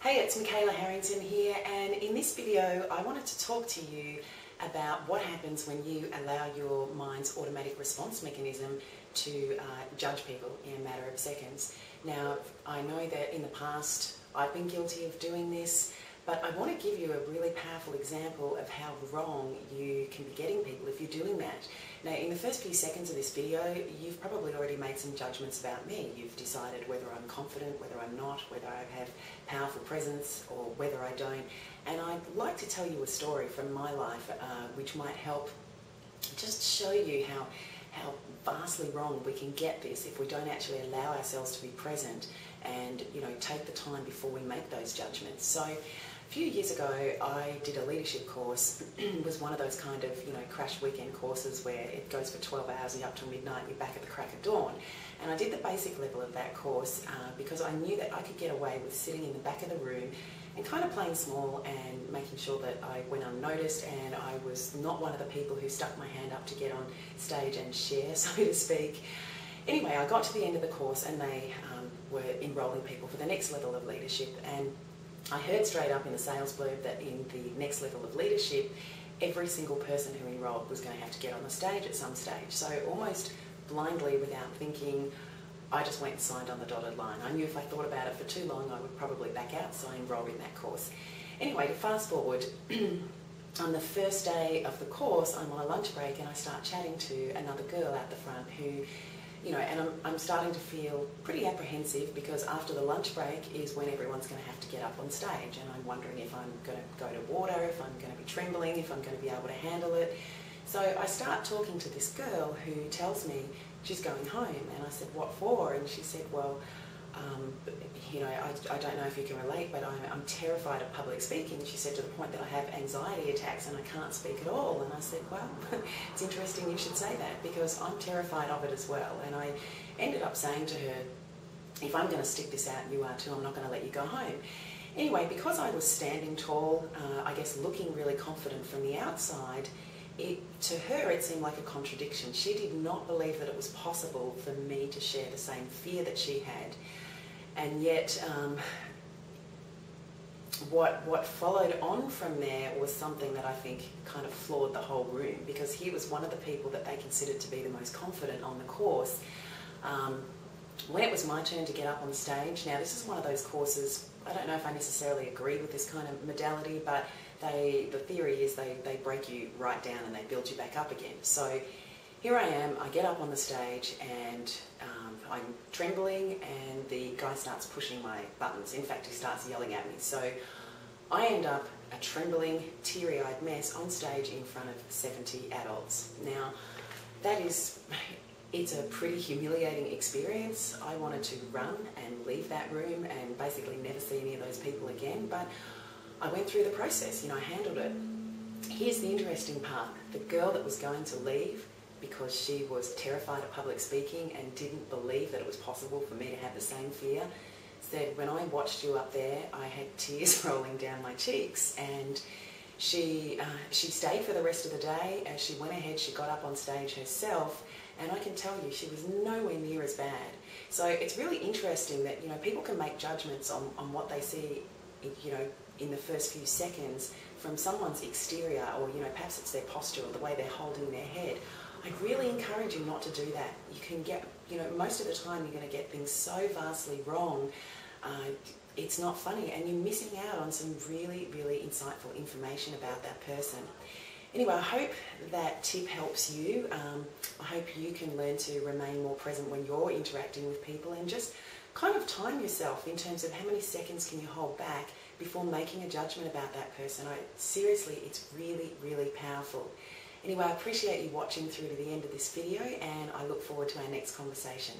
Hey, it's Michaela Harrington here, and in this video I wanted to talk to you about what happens when you allow your mind's automatic response mechanism to judge people in a matter of seconds. Now, I know that in the past I've been guilty of doing this, but I want to give you a really powerful example of how wrong you can be getting people if you're doing that. Now, in the first few seconds of this video, you've probably already made some judgments about me. You've decided whether I'm confident, whether I'm not, whether I have powerful presence or whether I don't. And I'd like to tell you a story from my life which might help just show you how vastly wrong we can get this if we don't actually allow ourselves to be present and take the time before we make those judgments. So a few years ago I did a leadership course. It was one of those kind of crash weekend courses where it goes for 12 hours and you're up till midnight and you're back at the crack of dawn. And I did the basic level of that course because I knew that I could get away with sitting in the back of the room and kind of playing small and making sure that I went unnoticed, and I was not one of the people who stuck my hand up to get on stage and share, so to speak. Anyway, I got to the end of the course and they were enrolling people for the next level of leadership, and I heard straight up in the sales blurb that in the next level of leadership, every single person who enrolled was going to have to get on the stage at some stage. So almost blindly, without thinking, I just went and signed on the dotted line. I knew if I thought about it for too long, I would probably back out, so I enrolled in that course. Anyway, to fast forward, on the first day of the course, I'm on a lunch break and I start chatting to another girl out the front who, and I'm starting to feel pretty apprehensive because after the lunch break is when everyone's going to have to get up on stage, and I'm wondering if I'm going to go to water, if I'm going to be trembling, if I'm going to be able to handle it. So I start talking to this girl who tells me she's going home, and I said, what for? And she said, well, I don't know if you can relate, but I'm terrified of public speaking. She said, to the point that I have anxiety attacks and I can't speak at all. And I said, well, it's interesting you should say that because I'm terrified of it as well. And I ended up saying to her, if I'm going to stick this out and you are too, I'm not going to let you go home. Anyway, because I was standing tall, I guess looking really confident from the outside, to her it seemed like a contradiction. She did not believe that it was possible for me to share the same fear that she had. And yet what followed on from there was something that I think kind of floored the whole room, because he was one of the people that they considered to be the most confident on the course. When it was my turn to get up on stage, now this is one of those courses, I don't know if I necessarily agree with this kind of modality, but the theory is they break you right down and they build you back up again. So here I am, I get up on the stage and I'm trembling and the guy starts pushing my buttons. In fact, he starts yelling at me. So I end up a trembling, teary-eyed mess on stage in front of 70 adults. Now, it's a pretty humiliating experience. I wanted to run and leave that room and basically never see any of those people again, but I went through the process, I handled it. Here's the interesting part. The girl that was going to leave because she was terrified of public speaking and didn't believe that it was possible for me to have the same fear, said, when I watched you up there, I had tears rolling down my cheeks. And she stayed for the rest of the day. As she went ahead, she got up on stage herself, and I can tell you she was nowhere near as bad. So it's really interesting that people can make judgments on what they see in the first few seconds from someone's exterior, or perhaps it's their posture or the way they're holding their head. I really encourage you not to do that. You can get, most of the time you're going to get things so vastly wrong, it's not funny, and you're missing out on some really, really insightful information about that person. Anyway, I hope that tip helps you. I hope you can learn to remain more present when you're interacting with people, and just kind of time yourself in terms of how many seconds can you hold back before making a judgment about that person. Seriously, it's really, really powerful. Anyway, I appreciate you watching through to the end of this video, and I look forward to our next conversation.